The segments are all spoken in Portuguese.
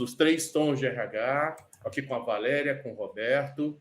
dos Três Tons de RH, aqui com a Valéria, com o Roberto.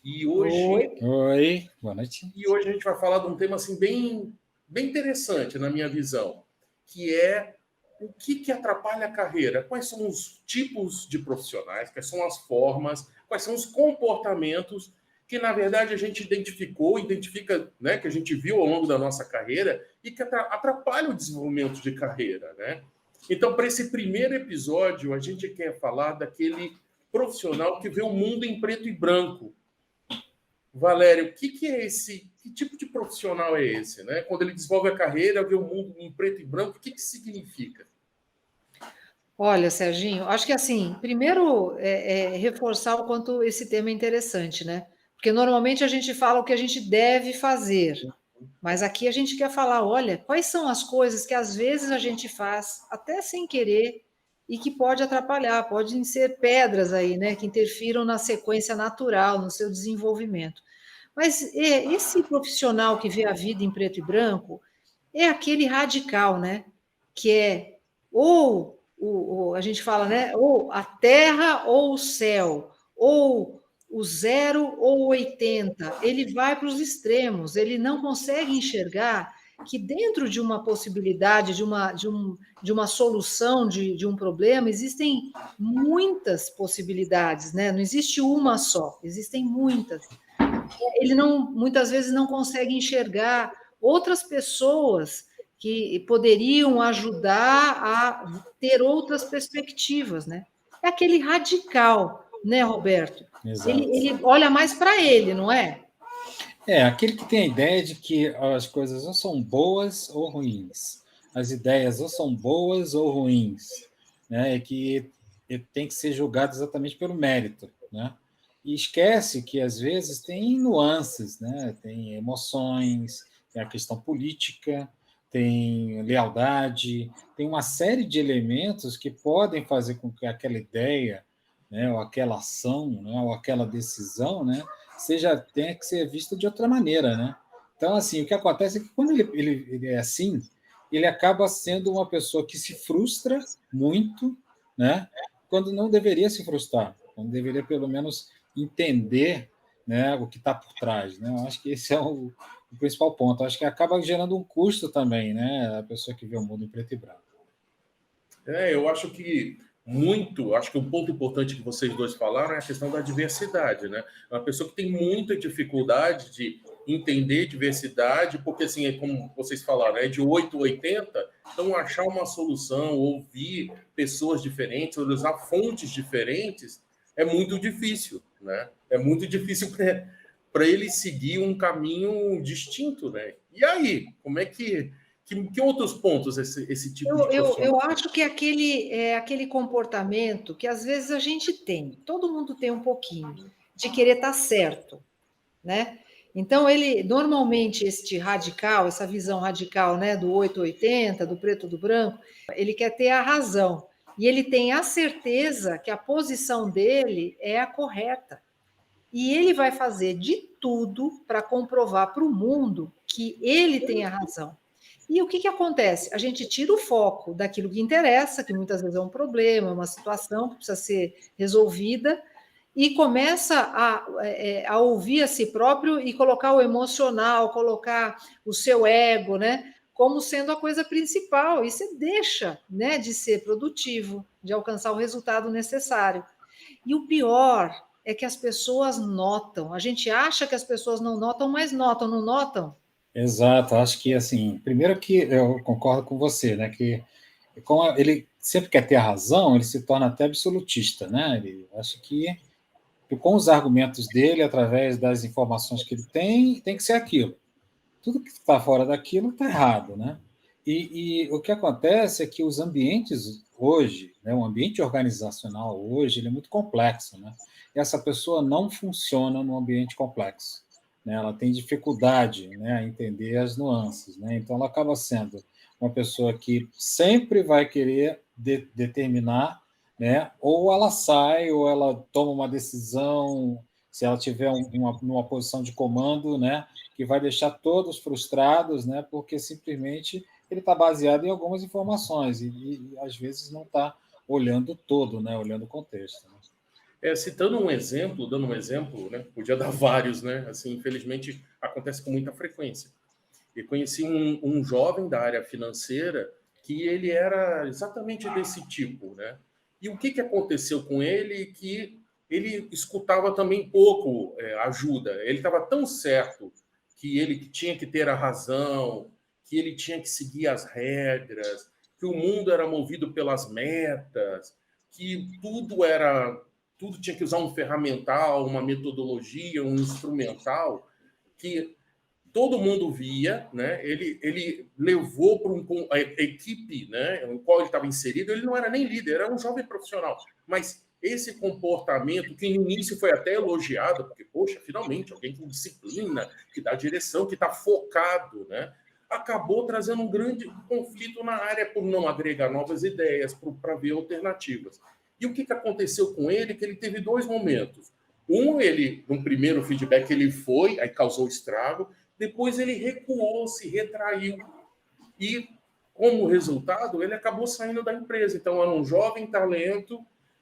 E Oi, boa noite. E hoje a gente vai falar de um tema assim, bem interessante, na minha visão, que é o que atrapalha a carreira, quais são os tipos de profissionais, quais são as formas, quais são os comportamentos que, na verdade, a gente identifica, né, que a gente viu ao longo da nossa carreira e que atrapalha o desenvolvimento de carreira, né? Então, para esse primeiro episódio, a gente quer falar daquele profissional que vê o mundo em preto e branco. Valério, o que é esse? Que tipo de profissional é esse, né? Quando ele desenvolve a carreira, vê o mundo em preto e branco, o que significa? Olha, Serginho, acho que assim, primeiro reforçar o quanto esse tema é interessante, né? Porque normalmente a gente fala o que a gente deve fazer, mas aqui a gente quer falar, olha, quais são as coisas que às vezes a gente faz até sem querer e que pode atrapalhar, podem ser pedras aí, né, que interfiram na sequência natural, no seu desenvolvimento. Mas esse profissional que vê a vida em preto e branco é aquele radical, né? Que é ou a gente fala, né? Ou a terra ou o céu, ou o 0 ou o 80. Ele vai para os extremos, ele não consegue enxergar que dentro de uma possibilidade, de uma solução de um problema, existem muitas possibilidades, né? Não existe uma só, existem muitas. Ele muitas vezes não consegue enxergar outras pessoas que poderiam ajudar a ter outras perspectivas, né? É aquele radical, né, Roberto? Exato. Ele olha mais para ele, não é? Aquele que tem a ideia de que as coisas ou são boas ou ruins, as ideias ou são boas ou ruins, né? E que tem que ser julgado exatamente pelo mérito, né? E esquece que às vezes tem nuances, né? Tem emoções, tem a questão política, tem lealdade, tem uma série de elementos que podem fazer com que aquela ideia, né, ou aquela ação, né, ou aquela decisão, né, tenha que ser vista de outra maneira, né? Então, assim, o que acontece é que quando ele é assim, ele acaba sendo uma pessoa que se frustra muito, né? Quando não deveria se frustrar, quando deveria pelo menos entender, né, o que está por trás, né? Eu acho que esse é o principal ponto. Eu acho que acaba gerando um custo também, né? A pessoa que vê o mundo em preto e branco. Eu acho que acho que um ponto importante que vocês dois falaram é a questão da diversidade, né? Uma pessoa que tem muita dificuldade de entender diversidade, porque, assim, como vocês falaram, é de 8 a 80, então achar uma solução, ouvir pessoas diferentes, usar fontes diferentes, é muito difícil, né? É muito difícil para ele seguir um caminho distinto, né? E aí, como é que outros pontos esse tipo de profissional? Eu acho que aquele comportamento que às vezes a gente tem, todo mundo tem um pouquinho, de querer estar certo, né? Então, normalmente, este radical, essa visão radical, né, do 880, do preto do branco, ele quer ter a razão. E ele tem a certeza que a posição dele é a correta. E ele vai fazer de tudo para comprovar para o mundo que ele tem a razão. E o que acontece? A gente tira o foco daquilo que interessa, que muitas vezes é um problema, uma situação que precisa ser resolvida, e começa a ouvir a si próprio e colocar o emocional, colocar o seu ego, né, como sendo a coisa principal. E você deixa, né, de ser produtivo, de alcançar o resultado necessário. E o pior é que as pessoas notam. A gente acha que as pessoas não notam, mas notam, não notam? Exato, acho que, assim, primeiro que eu concordo com você, né, que como ele sempre quer ter a razão, ele se torna até absolutista, né, ele acha que com os argumentos dele, através das informações que ele tem que ser aquilo. Tudo que está fora daquilo está errado, né? E o que acontece é que os ambientes hoje, né, o ambiente organizacional hoje, ele é muito complexo, né? E essa pessoa não funciona num ambiente complexo, né? Ela tem dificuldade, né, a entender as nuances, né? Então ela acaba sendo uma pessoa que sempre vai querer determinar, né? Ou ela sai, ou ela toma uma decisão, se ela tiver numa posição de comando, né? Que vai deixar todos frustrados, né? Porque simplesmente ele está baseado em algumas informações e às vezes não está olhando todo, né? Olhando o contexto. Né? Citando um exemplo, dando um exemplo, né? Podia dar vários, né? Assim, infelizmente, acontece com muita frequência. Eu conheci um jovem da área financeira que ele era exatamente desse tipo, né? E o que aconteceu com ele? Que ele escutava também pouco ajuda. Ele estava tão certo que ele tinha que ter a razão, que ele tinha que seguir as regras, que o mundo era movido pelas metas, que tudo tinha que usar um ferramental, uma metodologia, um instrumental, que todo mundo via, né? Ele levou para a equipe, né, em qual ele estava inserido, ele não era nem líder, era um jovem profissional. Mas esse comportamento, que no início foi até elogiado, porque, poxa, finalmente, alguém com disciplina, que dá direção, que está focado, né? Acabou trazendo um grande conflito na área por não agregar novas ideias, para ver alternativas. E o que aconteceu com ele? Que ele teve dois momentos. No primeiro feedback, ele foi, aí causou estrago. Depois ele recuou, se retraiu. E, como resultado, ele acabou saindo da empresa. Então, era um jovem talento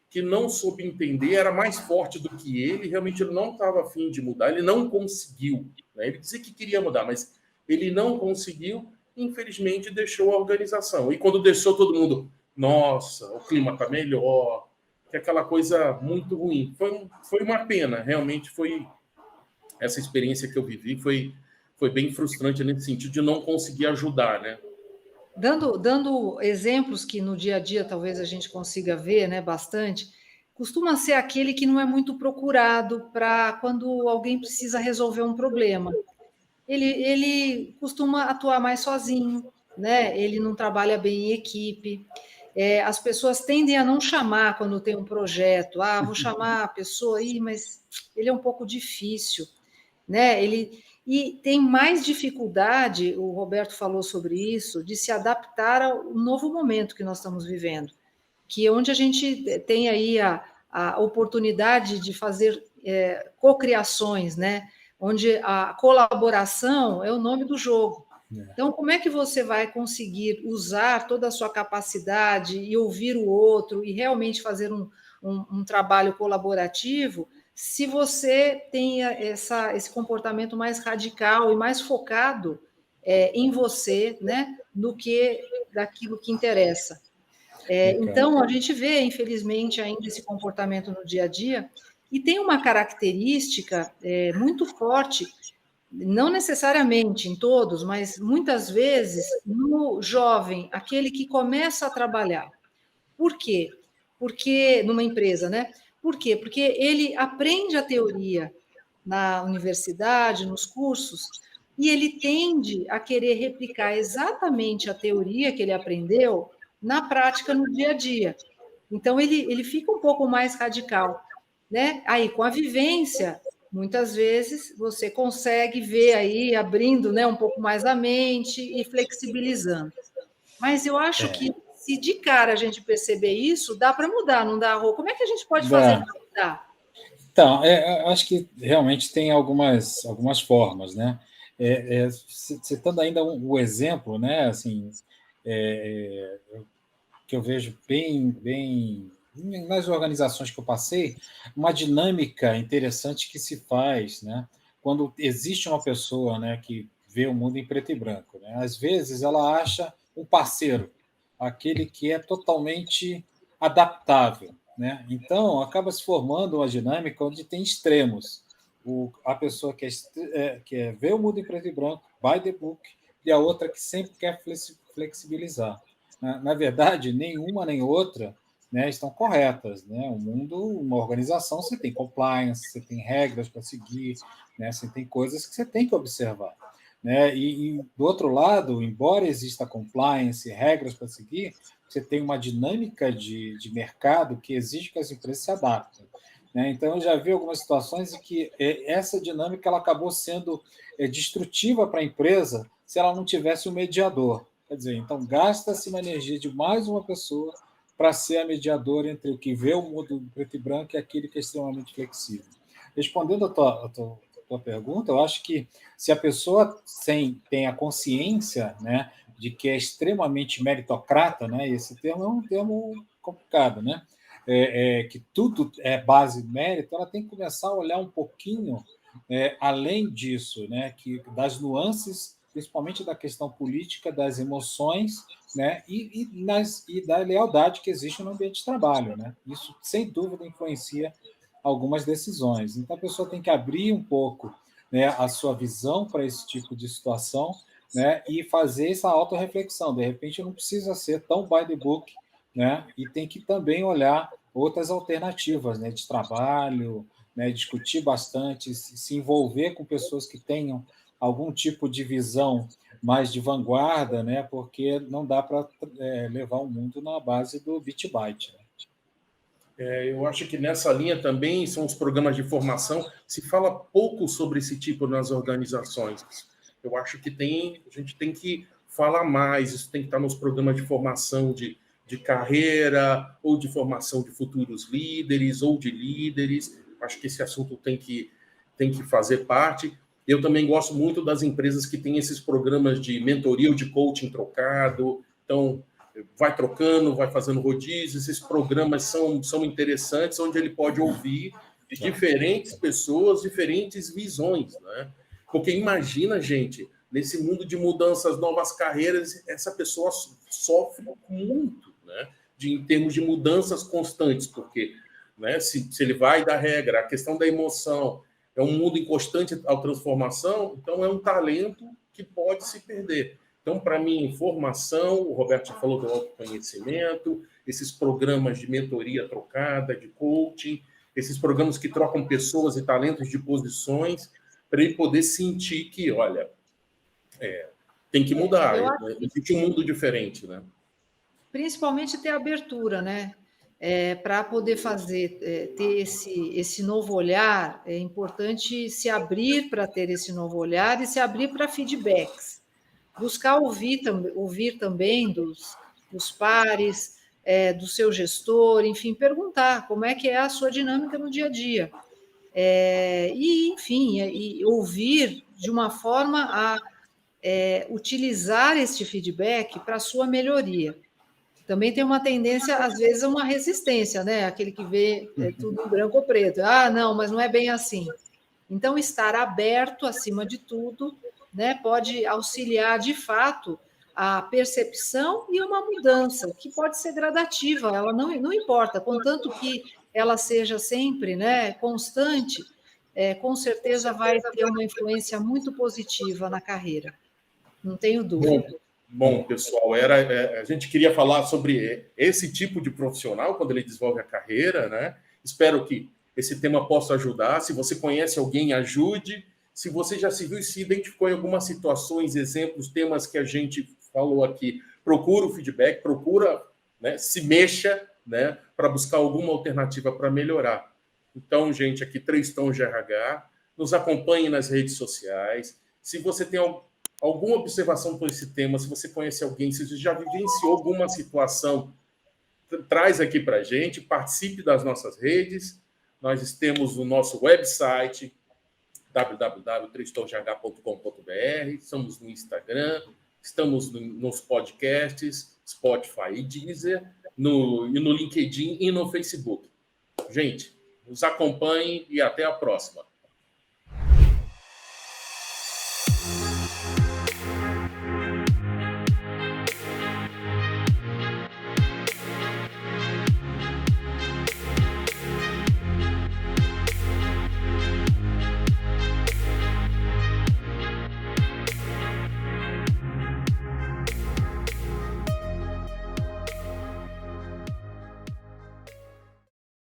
que não soube entender, era mais forte do que ele, realmente ele não estava afim de mudar, ele não conseguiu. Né? Ele dizia que queria mudar, mas ele não conseguiu, infelizmente deixou a organização. E quando deixou todo mundo, nossa, o clima está melhor, que é aquela coisa muito ruim. Foi uma pena, realmente foi essa experiência que eu vivi foi bem frustrante nesse sentido de não conseguir ajudar, né? Dando exemplos que no dia a dia talvez a gente consiga ver, né, bastante, costuma ser aquele que não é muito procurado para quando alguém precisa resolver um problema. Ele costuma atuar mais sozinho, né? Ele não trabalha bem em equipe. As pessoas tendem a não chamar quando tem um projeto. Ah, vou chamar a pessoa aí, mas ele é um pouco difícil, né? E tem mais dificuldade, o Roberto falou sobre isso, de se adaptar ao novo momento que nós estamos vivendo, que é onde a gente tem aí a oportunidade de fazer cocriações, né? Onde a colaboração é o nome do jogo. Então, como é que você vai conseguir usar toda a sua capacidade e ouvir o outro e realmente fazer um trabalho colaborativo se você tem esse comportamento mais radical e mais focado em você, né, do que daquilo que interessa? Então, a gente vê, infelizmente, ainda esse comportamento no dia a dia, e tem uma característica muito forte, não necessariamente em todos, mas muitas vezes no jovem, aquele que começa a trabalhar. Por quê? Porque numa empresa, né? Por quê? Porque ele aprende a teoria na universidade, nos cursos, e ele tende a querer replicar exatamente a teoria que ele aprendeu na prática, no dia a dia. Então, ele fica um pouco mais radical, né? Aí, com a vivência, muitas vezes você consegue ver aí abrindo, né, um pouco mais a mente e flexibilizando. Mas eu acho que se de cara a gente perceber isso, dá para mudar, não dá, Rô? Como é que a gente pode fazer para mudar? Então, acho que realmente tem algumas formas, né? Citando ainda o exemplo, né? Assim, que eu vejo bem nas organizações que eu passei, uma dinâmica interessante que se faz, né? Quando existe uma pessoa, né, que vê o mundo em preto e branco, né? Às vezes ela acha um parceiro, aquele que é totalmente adaptável, né? Então acaba se formando uma dinâmica onde tem extremos. A pessoa que vê o mundo em preto e branco, by the book, e a outra que sempre quer flexibilizar. Na verdade, nenhuma nem outra, né, estão corretas. Né? O mundo, uma organização, você tem compliance, você tem regras para seguir, né? Você tem coisas que você tem que observar. Né? E do outro lado, embora exista compliance, regras para seguir, você tem uma dinâmica de mercado que exige que as empresas se adaptem. Né? Então, eu já vi algumas situações em que essa dinâmica ela acabou sendo destrutiva para a empresa se ela não tivesse um mediador. Quer dizer, então gasta-se uma energia de mais uma pessoa para ser a mediadora entre o que vê o mundo preto e branco e aquele que é extremamente flexível. Respondendo a tua pergunta, eu acho que se a pessoa tem a consciência, né, de que é extremamente meritocrata, né, esse termo é um termo complicado, né? Que tudo é base mérito, ela tem que começar a olhar um pouquinho além disso, né? Das nuances, principalmente da questão política, das emoções, né? E da lealdade que existe no ambiente de trabalho, né? Isso, sem dúvida, influencia algumas decisões. Então, a pessoa tem que abrir um pouco, né, a sua visão para esse tipo de situação, né, e fazer essa autorreflexão. De repente, não precisa ser tão by the book, né, e tem que também olhar outras alternativas, né, de trabalho, né, discutir bastante, se envolver com pessoas que tenham algum tipo de visão mais de vanguarda, né, porque não dá para levar o mundo na base do bit-byte, né? Eu acho que nessa linha também são os programas de formação. Se fala pouco sobre esse tipo nas organizações. Eu acho que a gente tem que falar mais, isso tem que estar nos programas de formação de carreira, ou de formação de futuros líderes, ou de líderes. Acho que esse assunto tem que fazer parte. Eu também gosto muito das empresas que têm esses programas de mentoria ou de coaching trocado. Então, vai trocando, vai fazendo rodízio. Esses programas são interessantes, onde ele pode ouvir de diferentes pessoas, diferentes visões, né? Porque imagina, gente, nesse mundo de mudanças, novas carreiras, essa pessoa sofre muito, né? Em termos de mudanças constantes, porque, né, se ele vai da regra, a questão da emoção, é um mundo em constante transformação, então é um talento que pode se perder. Então, para mim, formação, o Roberto já falou do autoconhecimento, esses programas de mentoria trocada, de coaching, esses programas que trocam pessoas e talentos de posições, para ele poder sentir que, olha, tem que mudar, existe um mundo diferente, né? Principalmente ter abertura, né? Para poder ter esse novo olhar, é importante se abrir para ter esse novo olhar e se abrir para feedbacks. Buscar ouvir também dos pares, do seu gestor, enfim, perguntar como é que é a sua dinâmica no dia a dia. E ouvir de uma forma a utilizar este feedback para a sua melhoria. Também tem uma tendência, às vezes, a uma resistência, né? Aquele que vê tudo em branco ou preto. Ah, não, mas não é bem assim. Então, estar aberto, acima de tudo, né, pode auxiliar, de fato, a percepção e uma mudança, que pode ser gradativa, ela não importa, contanto que ela seja sempre, né, constante, com certeza vai ter uma influência muito positiva na carreira, não tenho dúvida. Bom, pessoal, a gente queria falar sobre esse tipo de profissional quando ele desenvolve a carreira, né? Espero que esse tema possa ajudar. Se você conhece alguém, ajude. Se você já se viu e se identificou em algumas situações, exemplos, temas que a gente falou aqui, procura o feedback, procura, né, se mexa, né, para buscar alguma alternativa para melhorar. Então, gente, aqui 3 Tons de RH, nos acompanhe nas redes sociais. Se você tem alguma observação por esse tema, se você conhece alguém, se você já vivenciou alguma situação, traz aqui para a gente, participe das nossas redes. Nós temos o nosso website, www.3tonsdeh.com.br, estamos no Instagram, estamos nos podcasts, Spotify e Deezer, no LinkedIn e no Facebook. Gente, nos acompanhem e até a próxima.